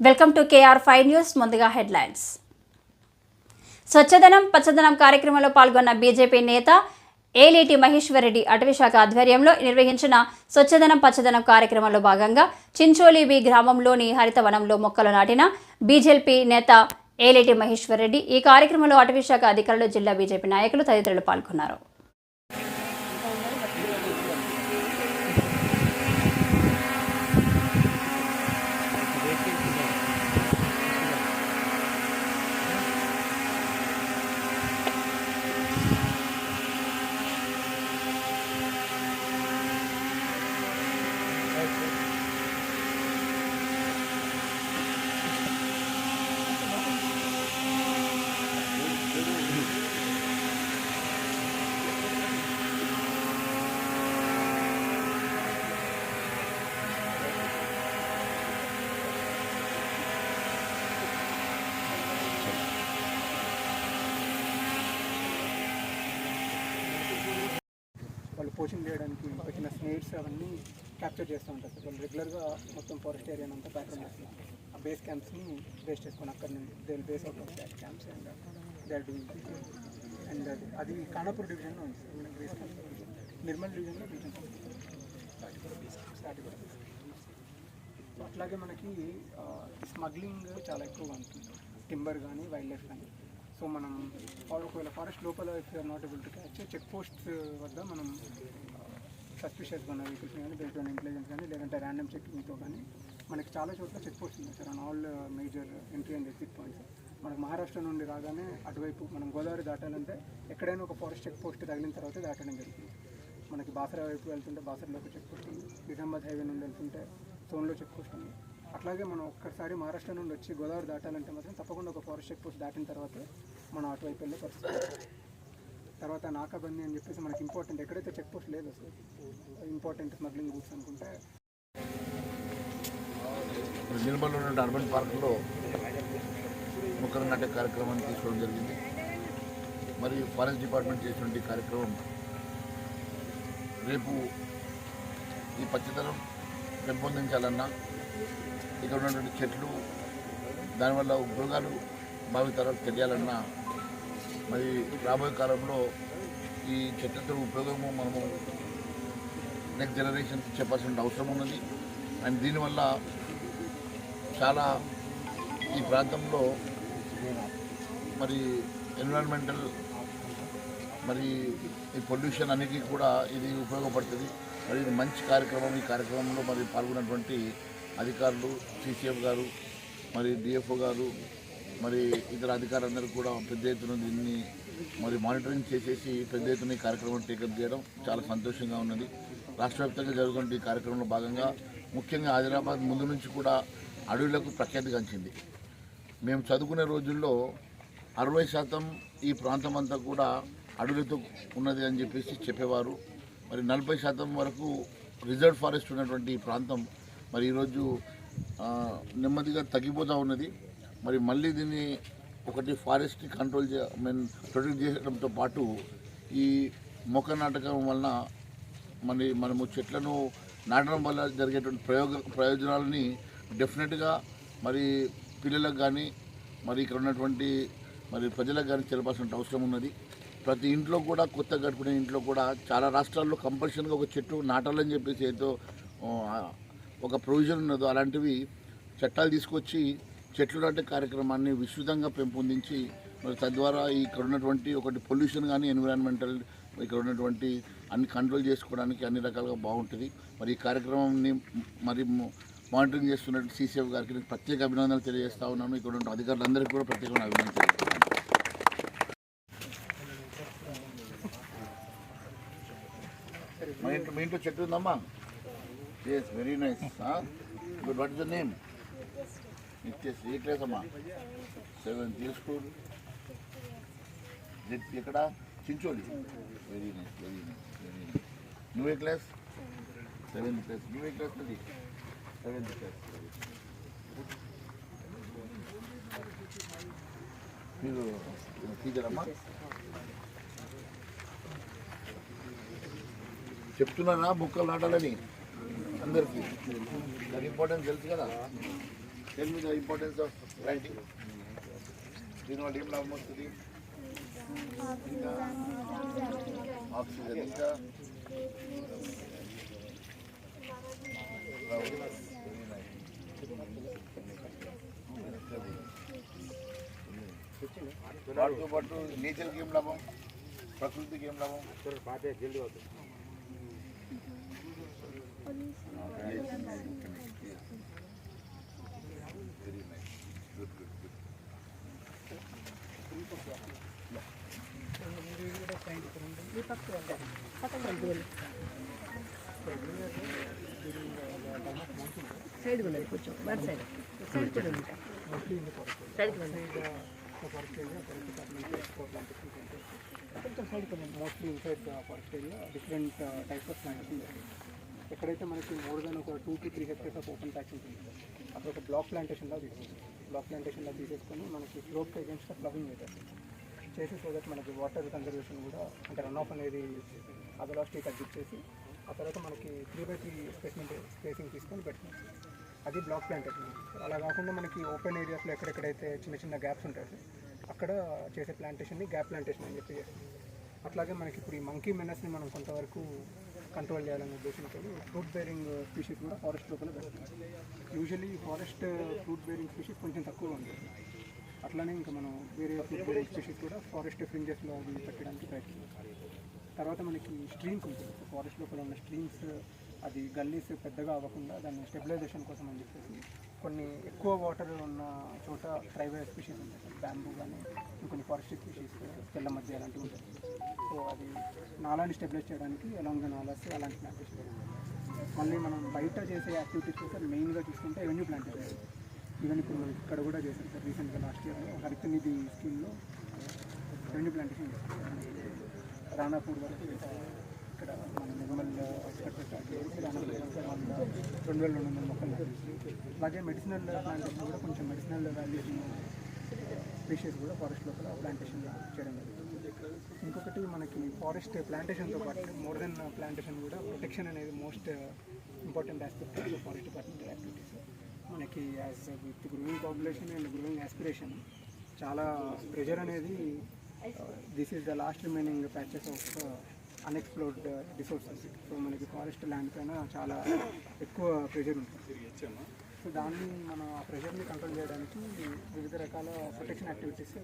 Welcome to KR5 news. ముందుగా headlines. స్వచ్ఛదనం పచ్చదనం కార్యక్రమంలో పాల్గొన్న బీజేపీ నేత ఏలేటి మహేశ్వర్ రెడ్డి అటవీశాఖ ఆధ్వర్యంలో నిర్వహించిన స్వచ్ఛదనం పచ్చదనం కార్యక్రమంలో భాగంగా చించోలి బి గ్రామంలోని హరితవనంలో మొక్కలు నాటిన బీజేపీ నేత ఏలేటి మహేశ్వర్ రెడ్డి. ఈ కార్యక్రమంలో అటవీశాఖ అధికారులు, జిల్లా బీజేపీ నాయకులు తదితరులు పాల్గొన్నారు. వాళ్ళు పోషింగ్ చేయడానికి పెట్టిన స్నేక్స్ అవన్నీ క్యాప్చర్ చేస్తూ ఉంటారు సార్. వాళ్ళు రెగ్యులర్గా మొత్తం ఫారెస్ట్ ఏరియాని అంతా ప్యాట్రోల్ చేస్తున్నారు. ఆ బేస్ క్యాంప్స్ని బేస్ చేసుకొని అక్కడ నుంచి they base out of that camps and they are doing and అది ఖానాపూర్ డివిజన్లో ఉంది సార్. మనకి బేస్ క్యాంప్స్ నిర్మల్ డివిజన్లో డివిజన్ స్టార్ట్ కూడా. సో అట్లాగే మనకి స్మగ్లింగ్ చాలా ఎక్కువగా ఉంటుంది, టింబర్ కానీ వైల్డ్ లైఫ్ కానీ. సో మనం ఒకవేళ ఫారెస్ట్ లోపల if you're not able to catch check posts వద్ద మనం సస్పిషియస్గా ఉన్న వెహికల్స్ కానీ బేస్డ్ ఆన్ ఇంటెలిజెన్స్ కానీ లేదంటే ర్యాండమ్ చెక్కింగ్తో కానీ మనకి చాలా చోట్ల చెక్ పోస్ట్ ఉంది sir. On all major entry and exit points. మనకు మహారాష్ట్ర నుండి రాగానే అటువైపు మనం గోదావరి దాటాలంటే ఎక్కడైనా ఒక ఫారెస్ట్ చెక్ పోస్ట్ తగిలిన తర్వాత దాటడం జరుగుతుంది. మనకి బాసర వైపు వెళ్తుంటే బాసరలో ఒక చెక్ పోస్ట్ ఉంది, నిజామాబాద్ హైవే నుండి వెళ్తుంటే సోన్లో చెక్ పోస్ట్ ఉంది. అట్లాగే మనం ఒక్కసారి మహారాష్ట్ర నుండి వచ్చి గోదావరి దాటాలంటే మాత్రం తప్పకుండా ఒక ఫారెస్ట్ చెక్ పోస్ట్ దాటిన తర్వాత మనం అటువైపు వెళ్ళే పరిస్థితి. తర్వాత నాకాబందీ అని చెప్పేసి మనకి ఇంపార్టెంట్ ఎక్కడైతే చెక్ పోస్ట్ లేదు అసలు ఇంపార్టెంట్ స్మగ్లింగ్ రూట్స్ అనుకుంటే నిర్మల్లో ఉన్న అర్బన్ పార్కులో మొక్కలు నాటే కార్యక్రమాన్ని తీసుకోవడం జరిగింది. మరియు ఫారెస్ట్ డిపార్ట్మెంట్ చేసినటువంటి కార్యక్రమం రేపు ఈ పచ్చదనం పెంపొందించాలన్నా ఇక్కడ ఉన్నటువంటి చెట్లు దానివల్ల ఉపయోగాలు భావితరాలకు తెలియాలన్నా మరి రాబోయే కాలంలో ఈ చెట్లతో ఉపయోగము మనము నెక్స్ట్ జనరేషన్కి చెప్పాల్సిన అవసరం ఉన్నది. అండ్ దీనివల్ల చాలా ఈ ప్రాంతంలో మరి ఎన్విరాన్మెంటల్ మరి ఈ పొల్యూషన్ అన్నిటికీ కూడా ఇది ఉపయోగపడుతుంది. మరి ఇది మంచి కార్యక్రమం. ఈ కార్యక్రమంలో మరి పాల్గొన్నటువంటి అధికారులు, సిసిఎఫ్ గారు, మరి డిఎఫ్ఓ గారు, మరి ఇతర అధికారులందరూ కూడా పెద్ద ఎత్తున దీన్ని మరి మానిటరింగ్ చేసేసి పెద్ద ఎత్తున ఈ కార్యక్రమం టేకప్ చేయడం చాలా సంతోషంగా ఉన్నది. రాష్ట్ర వ్యాప్తంగా జరుగుతున్న ఈ కార్యక్రమంలో భాగంగా ముఖ్యంగా ఆదిలాబాద్ ముందు నుంచి కూడా అడవులకు ప్రఖ్యాతిగాంచింది. మేము చదువుకునే రోజుల్లో 60% ఈ ప్రాంతం అంతా కూడా అడవులతో ఉన్నది అని చెప్పేసి చెప్పేవారు. మరి 40% వరకు రిజర్వ్ ఫారెస్ట్ ఉన్నటువంటి ఈ ప్రాంతం మరి ఈరోజు నెమ్మదిగా తగ్గిపోతూ ఉన్నది. మరి మళ్ళీ దీన్ని ఒకటి ఫారెస్ట్ని ప్రొటెక్ట్ చేయడంతో పాటు ఈ మొక్క నాటకం వలన మనము చెట్లను నాటడం వల్ల జరిగేటువంటి ప్రయోజనాలని డెఫినెట్గా మరి పిల్లలకు కానీ మరి ఇక్కడ ఉన్నటువంటి మరి ప్రజలకు కానీ తెలపాల్సిన అవసరం ఉన్నది. ప్రతి ఇంట్లో కూడా కొత్త గడిపిన ఇంట్లో కూడా చాలా రాష్ట్రాల్లో కంపల్సరీగా ఒక చెట్టు నాటాలని చెప్పేసి ఏదో ఒక ప్రొవిజన్ ఉన్నదో అలాంటివి చట్టాలు తీసుకొచ్చి చెట్లు నాటే కార్యక్రమాన్ని విస్తృతంగా పెంపొందించి మరి తద్వారా ఇక్కడ ఉన్నటువంటి ఒకటి పొల్యూషన్ కానీ ఎన్విరాన్మెంటల్ ఇక్కడ ఉన్నటువంటి అన్ని కంట్రోల్ చేసుకోవడానికి అన్ని రకాలుగా బాగుంటుంది. మరి ఈ కార్యక్రమాన్ని మరి మానిటరింగ్ చేస్తున్నట్టు సిసిఎఫ్ గారికి నేను ప్రత్యేక అభినందనలు తెలియజేస్తా ఉన్నాను. ఇక్కడ ఉన్న అధికారులందరికీ కూడా ప్రత్యేకమైన అభినందనలు తెలియజేస్తున్నాను. మీ ఇంట్లో చెట్టు ఉందమ్మా? Yes, very nice. Good. What is the name? నిత్యస్. ఏ క్లాస్ అమ్మా? 7th school. ఎక్కడ? Chincholi. Very nice, very nice, very nice. నువ్వే క్లాస్? 7th class. నువ్వే క్లాస్? 7th class. మీరు టీచర్ అమ్మా? చెప్తున్నానా మొక్కలు నాటాలని అందరికీ? దాని ఇంపార్టెన్స్ తెలుసు కదా. Tell me the importance of planting. దీనివల్ల ఏం లాభం వస్తుంది? ఇంకా ఆక్సిజన్, ఇంకా వాటితో పాటు నేచర్కి ఏం లాభం, ప్రకృతికి ఏం లాభం? Very nice, good good good. Side ఉన్నది కొంచెం వన్ సైడ్ సైడ్ కూడా ఉంది సైడ్కి ఉంది కొంచెం సైడ్ కొంచెం mostly inside forest area different types of plants ఉంటాయి. ఎక్కడైతే మనకి మోర్ దెన్ ఒక 2 to 3 hectares of open patch ఉంటుంది, అక్కడ ఒక బ్లాక్ ప్లాంటేషన్లా తీసుకుంటాం. బ్లాక్ ప్లాంటేషన్లా తీసేసుకొని మనకి స్లోప్ అగేన్స్ట్ ఫ్లవింగ్ చేసి సో దట్ మనకి వాటర్ కన్జర్వేషన్ కూడా అంటే రన్ ఆఫ్ అనేది అదలాస్టీ తగ్గించేసి ఆ తర్వాత మనకి 3x3 స్పేసింగ్ తీసుకొని పెట్టుకుంటాం. అది బ్లాక్ ప్లాంటేషన్. అలా కాకుండా మనకి ఓపెన్ ఏరియాస్లో ఎక్కడెక్కడైతే చిన్న చిన్న గ్యాప్స్ ఉంటాయి అక్కడ చేసే ప్లాంటేషన్ని గ్యాప్ ప్లాంటేషన్ అని చెప్పి చేస్తాం. అట్లాగే మనకి ఇప్పుడు ఈ మంకీ మెనస్ని మనం కొంతవరకు కంట్రోల్ చేయాలనే ఉద్దేశంతో ఫ్రూట్ బేరింగ్ స్పీషీస్ కూడా ఫారెస్ట్ లోపల పెడుతున్నాం. Usually forest fruit bearing species కొంచెం తక్కువ ఉంటుంది. అట్లానే ఇంకా మనం వేరే ఫ్రూట్ బేరింగ్ స్పీషీస్ కూడా ఫారెస్ట్ ఫ్రింజెస్లో అది పెట్టడానికి ప్రయత్నిస్తాం. తర్వాత మనకి స్ట్రీమ్స్ ఉంటుంది. ఫారెస్ట్ లోపల ఉన్న స్ట్రీమ్స్ అది గల్లీస్ పెద్దగా అవ్వకుండా దాన్ని స్టెబిలైజేషన్ కోసం అని చెప్పేసి కొన్ని ఎక్కువ వాటర్ ఉన్న చోట ట్రైబల్ స్పీషీస్ ఉంటాయి, బ్యాంబూ కానీ ఇంకొన్ని ఫారెస్ట్ స్పీషీస్ తెల్ల మధ్య అలాంటివి ఉంటాయి. సో అది నాలాని స్టెబిలైజ్ చేయడానికి అలాంగ్ ద నాలాస్ అలాంటి ప్లాంటేషన్. మళ్ళీ మనం బయట చేసే యాక్టివిటీస్ కోసం మెయిన్గా చూసుకుంటే రెవెన్యూ ప్లాంటేషన్. ఈవెన్ ఇప్పుడు మనకి ఇక్కడ కూడా చేశారు సార్ రీసెంట్గా లాస్ట్ ఇయర్లో హరిత నిధి స్కీమ్లో రెవెన్యూ ప్లాంటేషన్ చేస్తారు. రాణాపూర్ వరకు ఇక్కడ మన నిర్మల్ స్టార్ట్ చేసి రాణాపూర్ వరకు 2200 మొక్కలు నాటేసి, అలాగే మెడిసినల్ ప్లాంటేషన్ కూడా కొంచెం మెడిసినల్ వాల్యూషన్ స్పీషీస్ కూడా ఫారెస్ట్ లోపల ప్లాంటేషన్ చేయడం జరుగుతుంది. ఇంకొకటి మనకి ఫారెస్ట్ ప్లాంటేషన్తో పాటు మోర్ దెన్ ప్లాంటేషన్ కూడా ప్రొటెక్షన్ అనేది most important aspect of forest department activities. మనకి as with growing population and growing aspiration చాలా ప్రెషర్ అనేది this is the last remaining patches of unexplored resources. So మనకి ఫారెస్ట్ ల్యాండ్ పైన చాలా ఎక్కువ pressure ఉంటుంది. సో దాన్ని మనం ఆ ప్రెషర్ని కంట్రోల్ చేయడానికి వివిధ రకాల ప్రొటెక్షన్ యాక్టివిటీస్